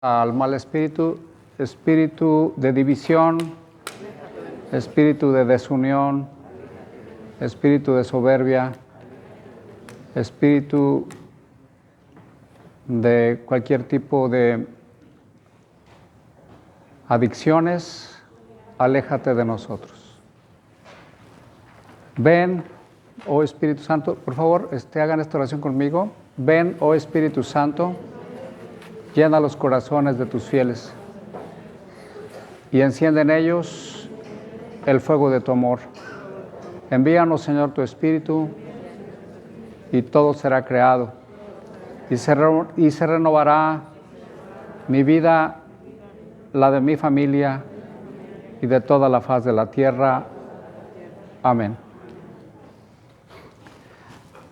al mal espíritu, espíritu de división, espíritu de desunión, espíritu de soberbia, espíritu de cualquier tipo de adicciones, aléjate de nosotros. Ven, oh Espíritu Santo, por favor, hagan esta oración conmigo. Ven, oh Espíritu Santo, llena los corazones de tus fieles y enciende en ellos el fuego de tu amor. Envíanos, Señor, tu Espíritu y todo será creado y se renovará mi vida, la de mi familia y de toda la faz de la tierra. Amén.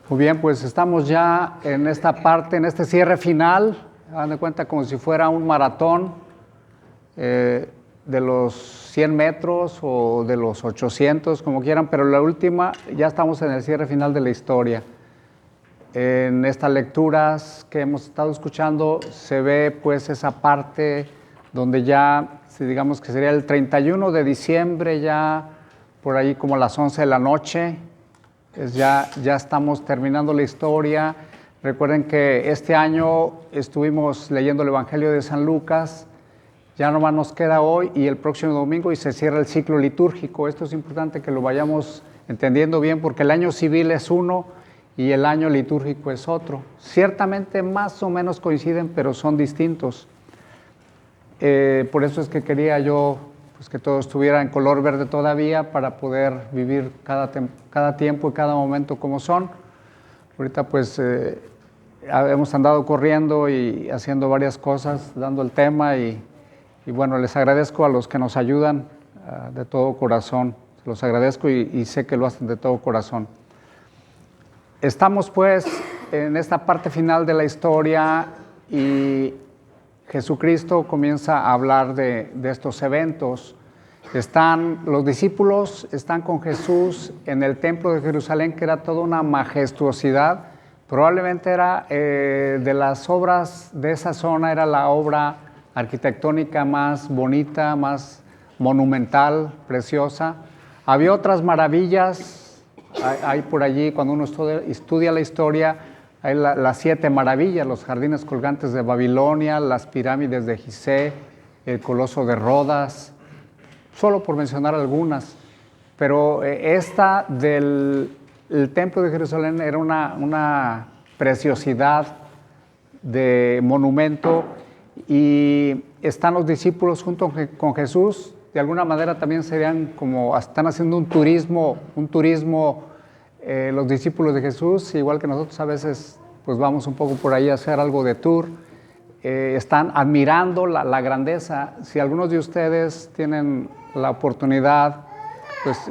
Muy bien, pues estamos ya en esta parte, en este cierre final. Hagan de cuenta como si fuera un maratón de los 100 metros o de los 800, como quieran, pero la última, ya estamos en el cierre final de la historia. En estas lecturas que hemos estado escuchando se ve pues esa parte donde ya, digamos que sería el 31 de diciembre, ya por ahí como a las 11 de la noche, ya estamos terminando la historia. Recuerden que este año estuvimos leyendo el Evangelio de San Lucas, ya nomás nos queda hoy y el próximo domingo y se cierra el ciclo litúrgico. Esto es importante que lo vayamos entendiendo bien porque el año civil es uno y el año litúrgico es otro. Ciertamente más o menos coinciden, pero son distintos. Por eso es que quería yo pues, que todo estuviera en color verde todavía para poder vivir cada tiempo y cada momento como son. Ahorita pues hemos andado corriendo y haciendo varias cosas, dando el tema y bueno, les agradezco a los que nos ayudan de todo corazón. Los agradezco y sé que lo hacen de todo corazón. Estamos pues en esta parte final de la historia y Jesucristo comienza a hablar de estos eventos. Los discípulos están con Jesús en el templo de Jerusalén, que era toda una majestuosidad. Probablemente era de las obras de esa zona, era la obra arquitectónica más bonita, más monumental, preciosa. Había otras maravillas, hay por allí, cuando uno estudia la historia, hay las 7 maravillas, los jardines colgantes de Babilonia, las pirámides de Gizeh, el coloso de Rodas, solo por mencionar algunas. Pero esta del templo de Jerusalén era una preciosidad de monumento y están los discípulos junto con Jesús. De alguna manera también serían como, están haciendo un turismo los discípulos de Jesús, igual que nosotros a veces pues vamos un poco por ahí a hacer algo de tour. Están admirando la grandeza. Si algunos de ustedes tienen la oportunidad, pues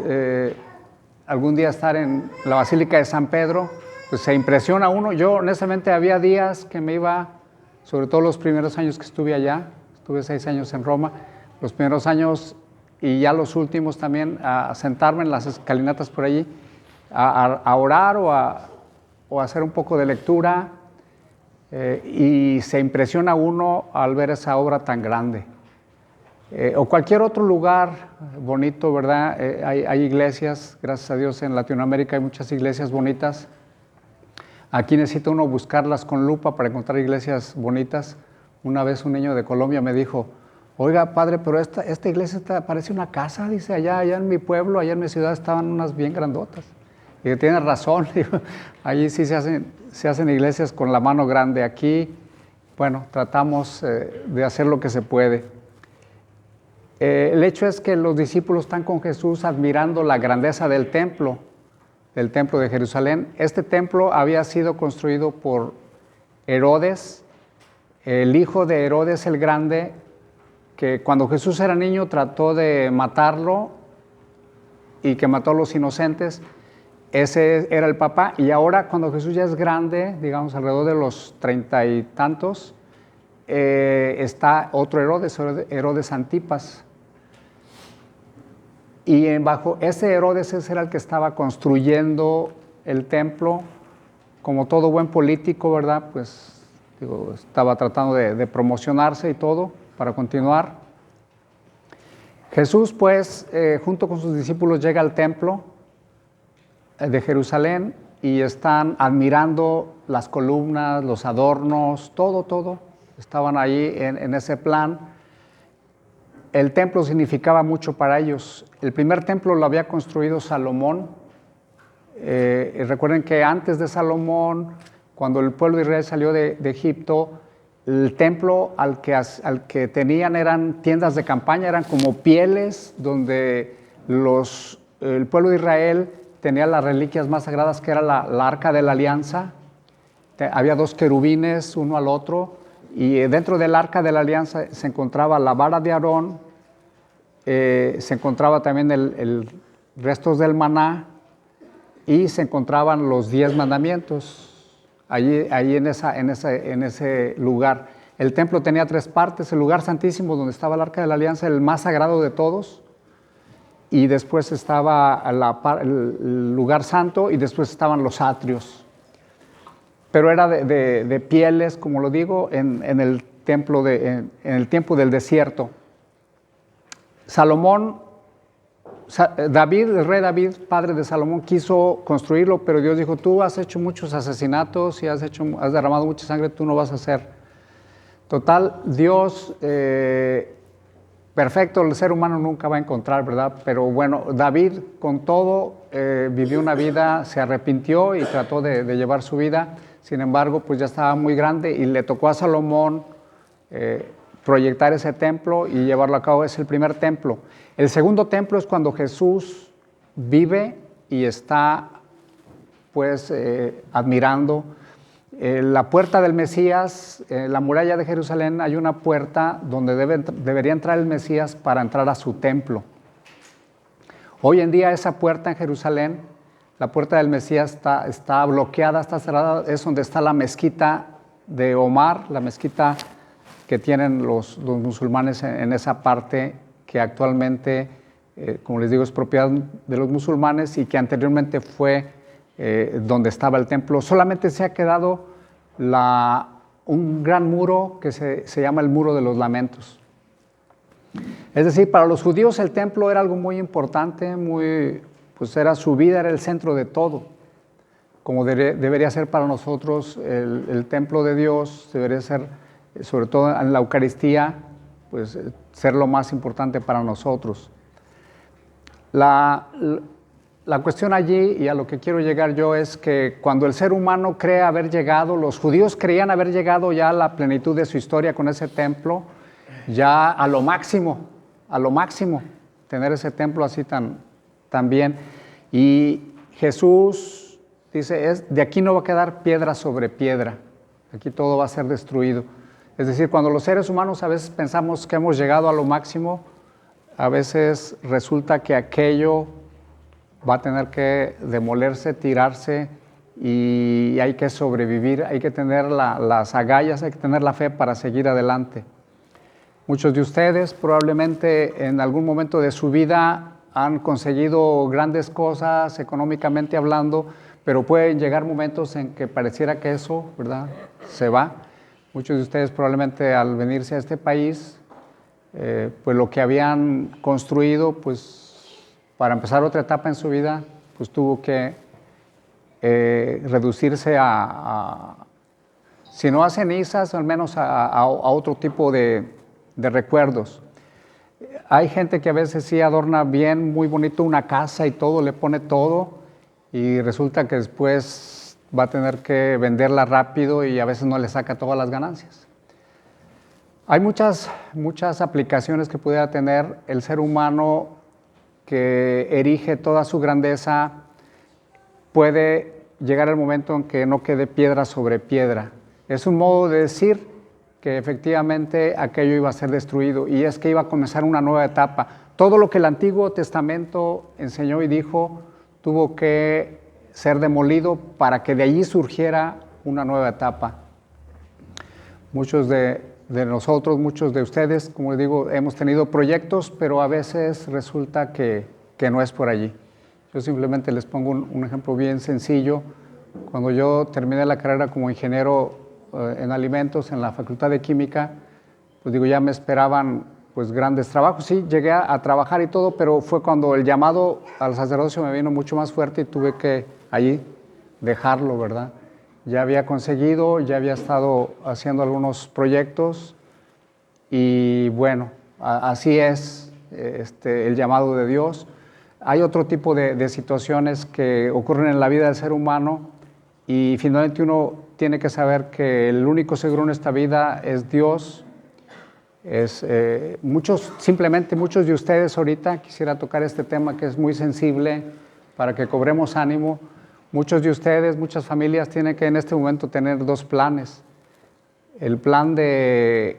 algún día estar en la Basílica de San Pedro, pues se impresiona uno. Yo honestamente había días que me iba, sobre todo los primeros años que estuve allá, estuve 6 años en Roma, los primeros años y ya los últimos también, a sentarme en las escalinatas por allí, a orar o a hacer un poco de lectura, y se impresiona uno al ver esa obra tan grande. O cualquier otro lugar bonito, ¿verdad? Hay iglesias, gracias a Dios en Latinoamérica hay muchas iglesias bonitas. Aquí necesita uno buscarlas con lupa para encontrar iglesias bonitas. Una vez un niño de Colombia me dijo, oiga padre, pero esta iglesia parece una casa, dice, allá en mi pueblo, allá en mi ciudad estaban unas bien grandotas. Y tiene razón, digo, allí sí se hacen iglesias con la mano grande. Aquí, bueno, tratamos de hacer lo que se puede. El hecho es que los discípulos están con Jesús admirando la grandeza del templo de Jerusalén. Este templo había sido construido por Herodes, el hijo de Herodes el Grande, que cuando Jesús era niño trató de matarlo y que mató a los inocentes. Ese era el papá, y ahora cuando Jesús ya es grande, digamos alrededor de los 30 y tantos, está otro Herodes Antipas. Y bajo ese Herodes ese era el que estaba construyendo el templo. Como todo buen político, ¿verdad? Pues Digo, estaba tratando de promocionarse y todo para continuar. Jesús, pues, junto con sus discípulos llega al templo de Jerusalén y están admirando las columnas, los adornos, todo. Estaban ahí en ese plan. El templo significaba mucho para ellos. El primer templo lo había construido Salomón. Recuerden que antes de Salomón, cuando el pueblo de Israel salió de Egipto, el templo al que tenían eran tiendas de campaña, eran como pieles donde el pueblo de Israel tenía las reliquias más sagradas, que era la Arca de la Alianza. Había 2 querubines, uno al otro, y dentro del Arca de la Alianza se encontraba la vara de Aarón, se encontraba también el restos del maná y se encontraban los 10 mandamientos. Allí en ese lugar. El templo tenía 3 partes: el lugar santísimo donde estaba el Arca de la Alianza, el más sagrado de todos, y después estaba el lugar santo, y después estaban los atrios. Pero era de pieles, como lo digo, en el templo en el tiempo del desierto. David, el rey David, padre de Salomón, quiso construirlo, pero Dios dijo: tú has hecho muchos asesinatos y has derramado mucha sangre, tú no vas a hacer. Total, Dios, perfecto, el ser humano nunca va a encontrar, ¿verdad? Pero bueno, David con todo vivió una vida, se arrepintió y trató de llevar su vida. Sin embargo, pues ya estaba muy grande y le tocó a Salomón proyectar ese templo y llevarlo a cabo. Es el primer templo. El segundo templo es cuando Jesús vive y está, pues, admirando. La puerta del Mesías, la muralla de Jerusalén, hay una puerta donde debería entrar el Mesías para entrar a su templo. Hoy en día esa puerta en Jerusalén, la puerta del Mesías, está bloqueada, está cerrada. Es donde está la mezquita de Omar, la mezquita que tienen los musulmanes en esa parte, que actualmente, como les digo, es propiedad de los musulmanes y que anteriormente fue donde estaba el templo. Solamente se ha quedado un gran muro que se llama el Muro de los Lamentos. Es decir, para los judíos el templo era algo muy importante, pues era su vida, era el centro de todo. Como debería ser para nosotros el templo de Dios, debería ser, sobre todo en la Eucaristía, pues ser lo más importante para nosotros. La cuestión allí, y a lo que quiero llegar yo, es que cuando el ser humano cree haber llegado, los judíos creían haber llegado ya a la plenitud de su historia con ese templo, ya a lo máximo, tener ese templo así tan bien. Y Jesús dice, de aquí no va a quedar piedra sobre piedra, aquí todo va a ser destruido. Es decir, cuando los seres humanos a veces pensamos que hemos llegado a lo máximo, a veces resulta que aquello va a tener que demolerse, tirarse, y hay que sobrevivir, hay que tener las agallas, hay que tener la fe para seguir adelante. Muchos de ustedes probablemente en algún momento de su vida han conseguido grandes cosas económicamente hablando, pero pueden llegar momentos en que pareciera que eso, ¿verdad?, se va. Muchos de ustedes probablemente al venirse a este país, pues lo que habían construido, pues para empezar otra etapa en su vida, pues tuvo que reducirse si no a cenizas, al menos a otro tipo de recuerdos. Hay gente que a veces sí adorna bien, muy bonito una casa y todo, le pone todo, y resulta que después va a tener que venderla rápido y a veces no le saca todas las ganancias. Hay muchas aplicaciones que pudiera tener el ser humano que erige toda su grandeza. Puede llegar el momento en que no quede piedra sobre piedra. Es un modo de decir que efectivamente aquello iba a ser destruido, y es que iba a comenzar una nueva etapa. Todo lo que el Antiguo Testamento enseñó y dijo tuvo que ser demolido para que de allí surgiera una nueva etapa. Muchos de nosotros, muchos de ustedes, como les digo, hemos tenido proyectos, pero a veces resulta que no es por allí. Yo simplemente les pongo un ejemplo bien sencillo. Cuando yo terminé la carrera como ingeniero en alimentos en la Facultad de Química, pues digo, ya me esperaban pues grandes trabajos. Sí, llegué a trabajar y todo, pero fue cuando el llamado al sacerdocio me vino mucho más fuerte y tuve que allí dejarlo, ¿verdad? Ya había conseguido, ya había estado haciendo algunos proyectos y bueno, así es el llamado de Dios. Hay otro tipo de situaciones que ocurren en la vida del ser humano y finalmente uno tiene que saber que el único seguro en esta vida es Dios. Simplemente muchos de ustedes ahorita, quisiera tocar este tema que es muy sensible para que cobremos ánimo. Muchos de ustedes, muchas familias tienen que en este momento tener dos planes. El plan de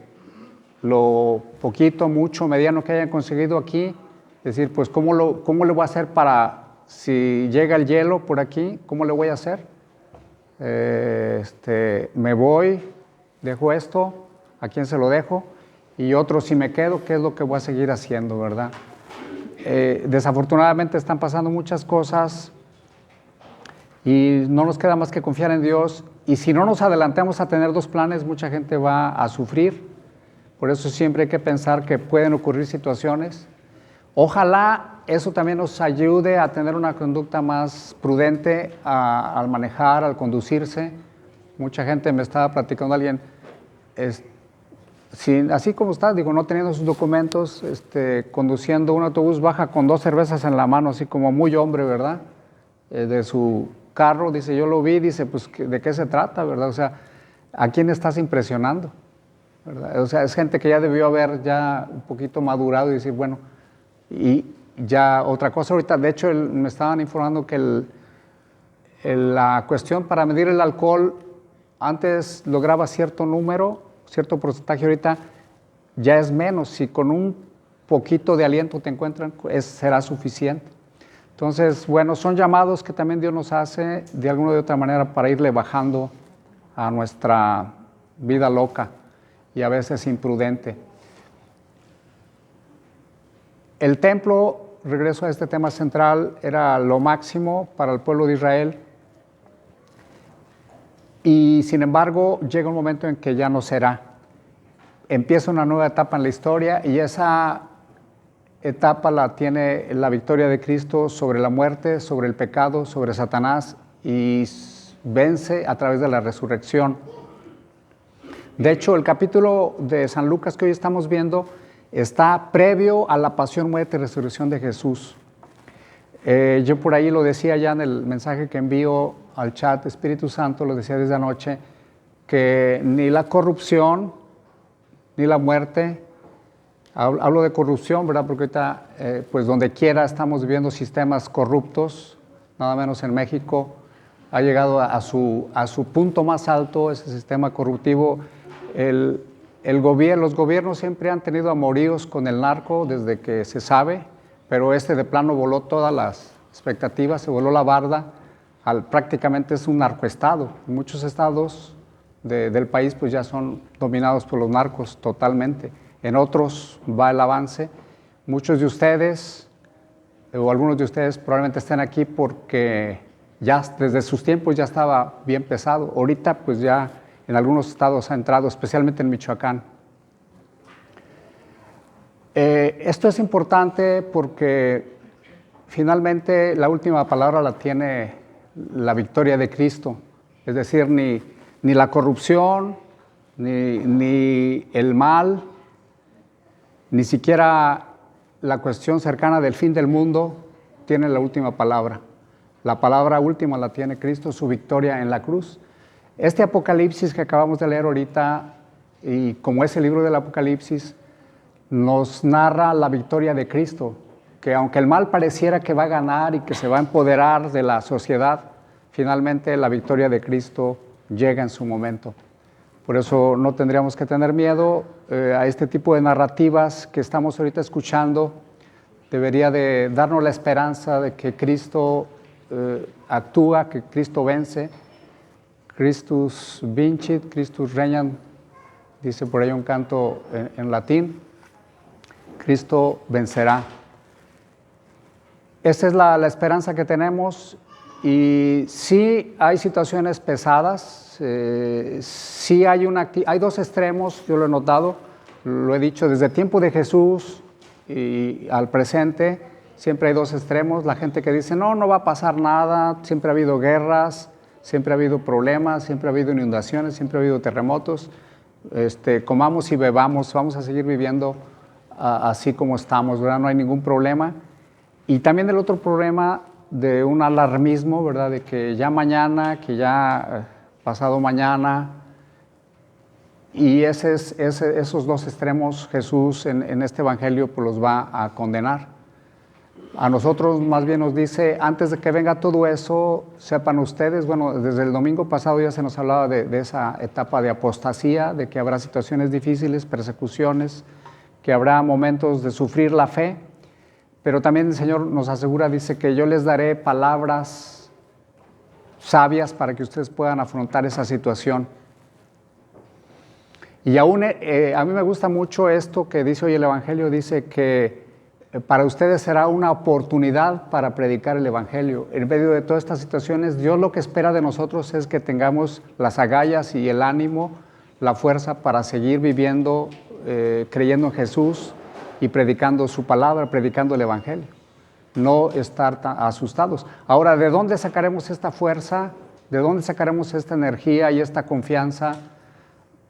lo poquito, mucho, mediano que hayan conseguido aquí, decir, pues ¿cómo le voy a hacer para, si llega el hielo por aquí, cómo le voy a hacer? Me voy, dejo esto, ¿a quién se lo dejo? Y otro, si me quedo, ¿qué es lo que voy a seguir haciendo, verdad? Desafortunadamente están pasando muchas cosas y no nos queda más que confiar en Dios. Y si no nos adelantamos a tener dos planes, mucha gente va a sufrir. Por eso siempre hay que pensar que pueden ocurrir situaciones. Ojalá eso también nos ayude a tener una conducta más prudente al manejar, al conducirse. Mucha gente me estaba platicando, alguien, así como está, digo, no teniendo sus documentos, conduciendo un autobús, baja con 2 cervezas en la mano, así como muy hombre, ¿verdad? De su carro, dice, yo lo vi, dice, pues, ¿de qué se trata, verdad? O sea, ¿a quién estás impresionando? ¿Verdad? O sea, es gente que ya debió haber ya un poquito madurado y decir, bueno, y ya otra cosa ahorita, de hecho me estaban informando que la cuestión para medir el alcohol, antes lograba cierto número, cierto porcentaje, ahorita ya es menos, si con un poquito de aliento te encuentran, será suficiente. Entonces, bueno, son llamados que también Dios nos hace de alguna u otra manera para irle bajando a nuestra vida loca y a veces imprudente. El templo, regreso a este tema central, era lo máximo para el pueblo de Israel y sin embargo llega un momento en que ya no será. Empieza una nueva etapa en la historia y esa etapa la tiene la victoria de Cristo sobre la muerte, sobre el pecado, sobre Satanás y vence a través de la resurrección. De hecho, el capítulo de San Lucas que hoy estamos viendo está previo a la pasión, muerte y resurrección de Jesús. Yo por ahí lo decía ya en el mensaje que envío al chat, Espíritu Santo, lo decía desde anoche, que ni la corrupción, ni la muerte, hablo de corrupción, ¿verdad? Porque ahorita, pues donde quiera estamos viviendo sistemas corruptos, nada menos en México, ha llegado a su punto más alto ese sistema corruptivo. Los gobiernos siempre han tenido amoríos con el narco desde que se sabe, pero de plano voló todas las expectativas, se voló la barda, prácticamente es un narcoestado. Muchos estados del país pues ya son dominados por los narcos totalmente. En otros va el avance. Muchos de ustedes, o algunos de ustedes probablemente estén aquí porque ya desde sus tiempos ya estaba bien pesado. Ahorita pues ya en algunos estados ha entrado, especialmente en Michoacán. Esto es importante porque finalmente la última palabra la tiene la victoria de Cristo. Es decir, ni la corrupción, ni el mal, ni siquiera la cuestión cercana del fin del mundo tiene la última palabra. La palabra última la tiene Cristo, su victoria en la cruz. Este Apocalipsis que acabamos de leer ahorita, y como es el libro del Apocalipsis, nos narra la victoria de Cristo, que aunque el mal pareciera que va a ganar y que se va a empoderar de la sociedad, finalmente la victoria de Cristo llega en su momento. Por eso no tendríamos que tener miedo a este tipo de narrativas que estamos ahorita escuchando. Debería de darnos la esperanza de que Cristo actúa, que Cristo vence. Christus vincit, Christus regnat, dice por ahí un canto en latín. Cristo vencerá. Esa es la esperanza que tenemos Y sí hay situaciones pesadas, sí hay dos extremos, yo lo he notado, lo he dicho desde el tiempo de Jesús y al presente, siempre hay dos extremos, la gente que dice no, no va a pasar nada, siempre ha habido guerras, siempre ha habido problemas, siempre ha habido inundaciones, siempre ha habido terremotos, comamos y bebamos, vamos a seguir viviendo así como estamos, ¿verdad? No hay ningún problema. Y también el otro problema de un alarmismo, ¿verdad? De que ya mañana, que ya pasado mañana, y esos dos extremos Jesús en este evangelio pues los va a condenar. A nosotros más bien nos dice, antes de que venga todo eso, sepan ustedes, bueno, desde el domingo pasado ya se nos hablaba de esa etapa de apostasía, de que habrá situaciones difíciles, persecuciones, que habrá momentos de sufrir la fe, pero también el Señor nos asegura, dice que yo les daré palabras sabias para que ustedes puedan afrontar esa situación. Y aún a mí me gusta mucho esto que dice hoy el Evangelio, dice que para ustedes será una oportunidad para predicar el Evangelio. En medio de todas estas situaciones, Dios lo que espera de nosotros es que tengamos las agallas y el ánimo, la fuerza para seguir viviendo, creyendo en Jesús y predicando su palabra, predicando el Evangelio. No estar tan asustados. Ahora, ¿de dónde sacaremos esta fuerza? ¿De dónde sacaremos esta energía y esta confianza?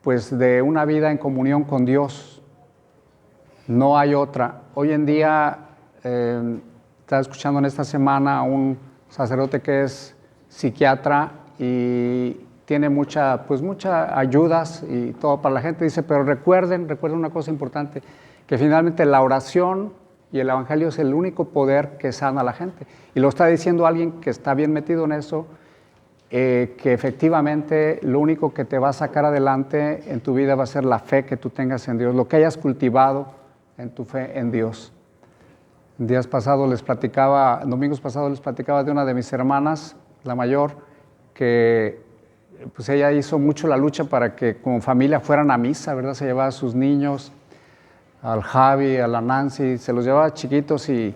Pues de una vida en comunión con Dios. No hay otra. Hoy en día, estaba escuchando en esta semana a un sacerdote que es psiquiatra y tiene muchas ayudas y todo para la gente. Dice, pero recuerden una cosa importante, que finalmente la oración y el Evangelio es el único poder que sana a la gente. Y lo está diciendo alguien que está bien metido en eso, que efectivamente lo único que te va a sacar adelante en tu vida va a ser la fe que tú tengas en Dios, lo que hayas cultivado en tu fe en Dios. Domingos pasados les platicaba de una de mis hermanas, la mayor, que pues ella hizo mucho la lucha para que como familia fueran a misa, ¿verdad? Se llevaba a sus niños, al Javi, a la Nancy, se los llevaba chiquitos y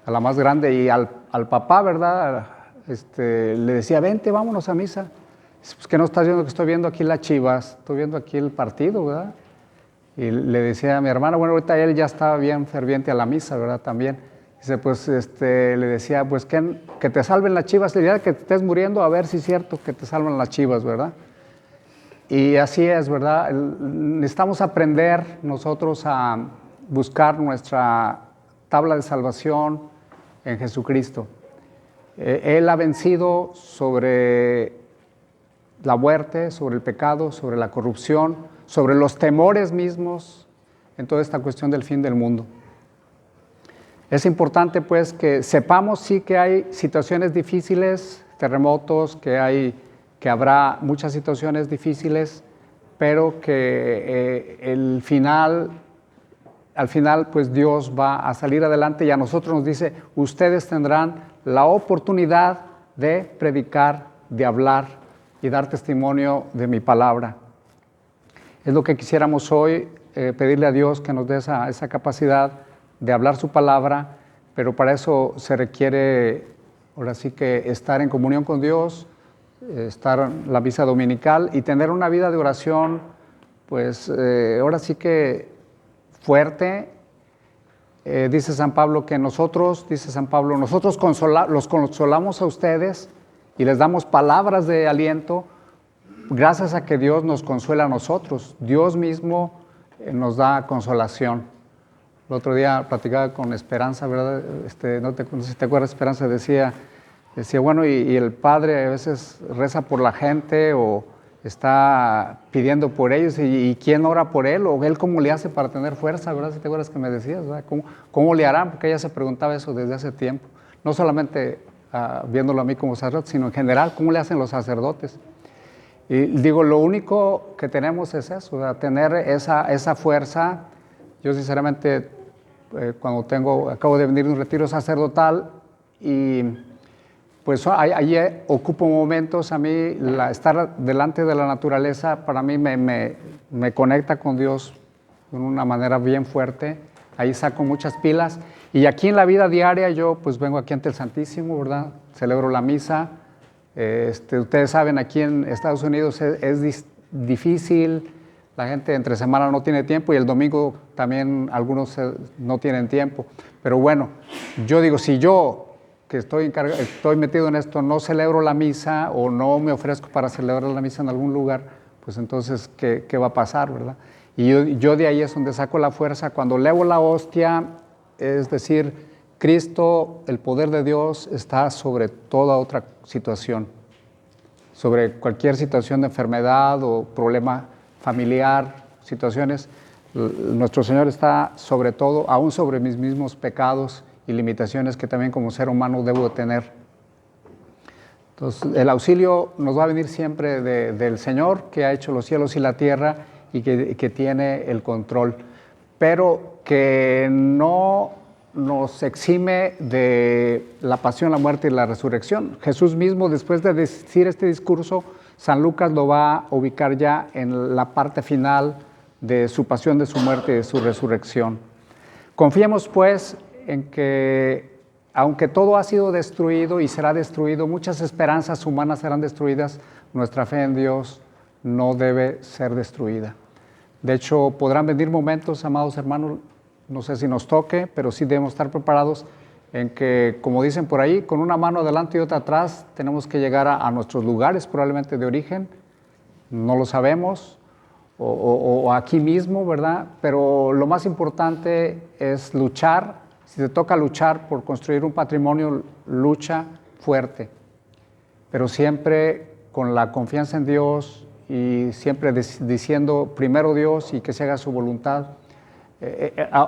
a la más grande y al papá, ¿verdad? Le decía, vente, vámonos a misa. Pues que no estás viendo que estoy viendo aquí las Chivas, estoy viendo aquí el partido, ¿verdad? Y le decía a mi hermana, bueno, ahorita él ya estaba bien ferviente a la misa, ¿verdad? También. Dice, pues, le decía, pues que te salven las Chivas, el día de que te estés muriendo, a ver si es cierto que te salvan las Chivas, ¿verdad? Y así es, ¿verdad? Necesitamos aprender nosotros a buscar nuestra tabla de salvación en Jesucristo. Él ha vencido sobre la muerte, sobre el pecado, sobre la corrupción, sobre los temores mismos en toda esta cuestión del fin del mundo. Es importante pues que sepamos sí que hay situaciones difíciles, terremotos, que habrá muchas situaciones difíciles, pero que al final pues Dios va a salir adelante y a nosotros nos dice, ustedes tendrán la oportunidad de predicar, de hablar y dar testimonio de mi palabra. Es lo que quisiéramos hoy, pedirle a Dios que nos dé esa capacidad de hablar su palabra, pero para eso se requiere, ahora sí que estar en comunión con Dios, estar en la misa dominical y tener una vida de oración, pues ahora sí que fuerte. Dice San Pablo que nosotros los consolamos a ustedes y les damos palabras de aliento gracias a que Dios nos consuela a nosotros. Dios mismo nos da consolación. El otro día platicaba con Esperanza, ¿verdad? No sé si te acuerdas, Esperanza decía bueno, y el Padre a veces reza por la gente o está pidiendo por ellos, y ¿quién ora por él? O él cómo le hace para tener fuerza, ¿verdad? Si te acuerdas que me decías, ¿verdad? ¿Cómo le harán? Porque ella se preguntaba eso desde hace tiempo. No solamente viéndolo a mí como sacerdote, sino en general, ¿cómo le hacen los sacerdotes? Y digo, lo único que tenemos es eso, ¿verdad? Tener esa fuerza. Yo sinceramente, acabo de venir de un retiro sacerdotal y pues allí ocupo momentos. A mí estar delante de la naturaleza para mí me conecta con Dios de una manera bien fuerte. Ahí saco muchas pilas. Y aquí en la vida diaria yo pues vengo aquí ante el Santísimo, ¿verdad? Celebro la misa, Ustedes saben, aquí en Estados Unidos es difícil, la gente entre semana no tiene tiempo y el domingo también algunos no tienen tiempo. Pero bueno, yo digo, si yo, que estoy metido en esto, no celebro la misa o no me ofrezco para celebrar la misa en algún lugar, pues entonces, ¿qué va a pasar, verdad? Y yo de ahí es donde saco la fuerza. Cuando elevo la hostia, es decir, Cristo, el poder de Dios, está sobre toda otra situación, sobre cualquier situación de enfermedad o problema familiar, situaciones. Nuestro Señor está sobre todo, aún sobre mis mismos pecados y limitaciones que también como ser humano debo tener. Entonces, el auxilio nos va a venir siempre del Señor, que ha hecho los cielos y la tierra y que tiene el control, pero que no nos exime de la pasión, la muerte y la resurrección. Jesús mismo, después de decir este discurso, San Lucas lo va a ubicar ya en la parte final de su pasión, de su muerte y de su resurrección. Confiemos pues en que, aunque todo ha sido destruido y será destruido, muchas esperanzas humanas serán destruidas, nuestra fe en Dios no debe ser destruida. De hecho, podrán venir momentos, amados hermanos, no sé si nos toque, pero sí debemos estar preparados en que, como dicen por ahí, con una mano adelante y otra atrás, tenemos que llegar a nuestros lugares probablemente de origen, no lo sabemos, o aquí mismo, ¿verdad? Pero lo más importante es luchar. Si te toca luchar por construir un patrimonio, lucha fuerte, pero siempre con la confianza en Dios y siempre diciendo primero Dios y que se haga su voluntad.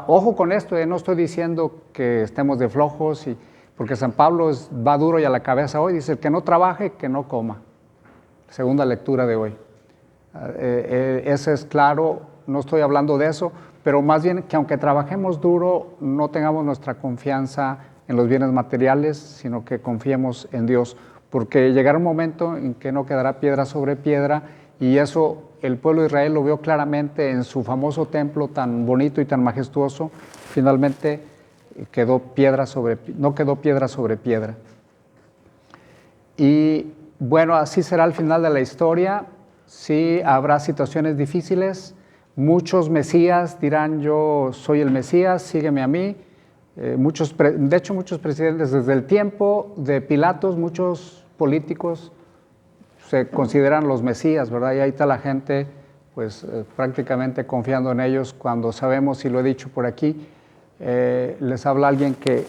Ojo con esto, no estoy diciendo que estemos de flojos, porque San Pablo va duro y a la cabeza hoy, dice, el que no trabaje, que no coma. Segunda lectura de hoy. Eso es claro, no estoy hablando de eso, pero más bien que aunque trabajemos duro, no tengamos nuestra confianza en los bienes materiales, sino que confiemos en Dios, porque llegará un momento en que no quedará piedra sobre piedra, y eso el pueblo de Israel lo vio claramente en su famoso templo tan bonito y tan majestuoso. Finalmente no quedó piedra sobre piedra. Y bueno, así será el final de la historia. Sí, habrá situaciones difíciles. Muchos mesías dirán, yo soy el Mesías, sígueme a mí. De hecho, muchos presidentes, desde el tiempo de Pilatos, muchos políticos se consideran los mesías, ¿verdad? Y ahí está la gente, pues prácticamente confiando en ellos, cuando sabemos, y lo he dicho por aquí, les habla alguien que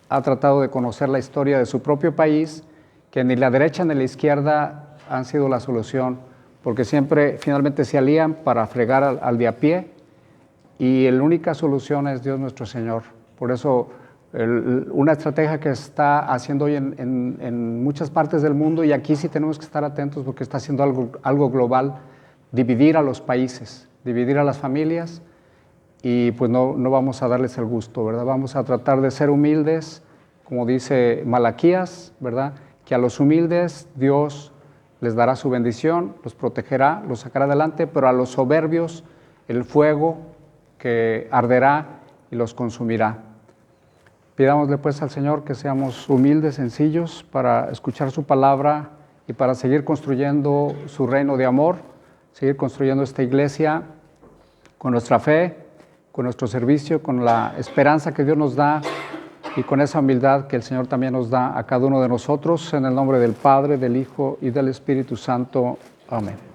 ha tratado de conocer la historia de su propio país, que ni la derecha ni la izquierda han sido la solución, porque siempre finalmente se alían para fregar al de a pie, y la única solución es Dios nuestro Señor. Por eso una estrategia que está haciendo hoy en muchas partes del mundo, y aquí sí tenemos que estar atentos porque está haciendo algo global, dividir a los países, dividir a las familias, y pues no vamos a darles el gusto, ¿verdad? Vamos a tratar de ser humildes, como dice Malaquías, ¿verdad? Que a los humildes Dios les dará su bendición, los protegerá, los sacará adelante, pero a los soberbios el fuego que arderá y los consumirá. Pidámosle pues al Señor que seamos humildes, sencillos, para escuchar su palabra y para seguir construyendo su reino de amor, seguir construyendo esta iglesia con nuestra fe, con nuestro servicio, con la esperanza que Dios nos da y con esa humildad que el Señor también nos da a cada uno de nosotros, en el nombre del Padre, del Hijo y del Espíritu Santo. Amén.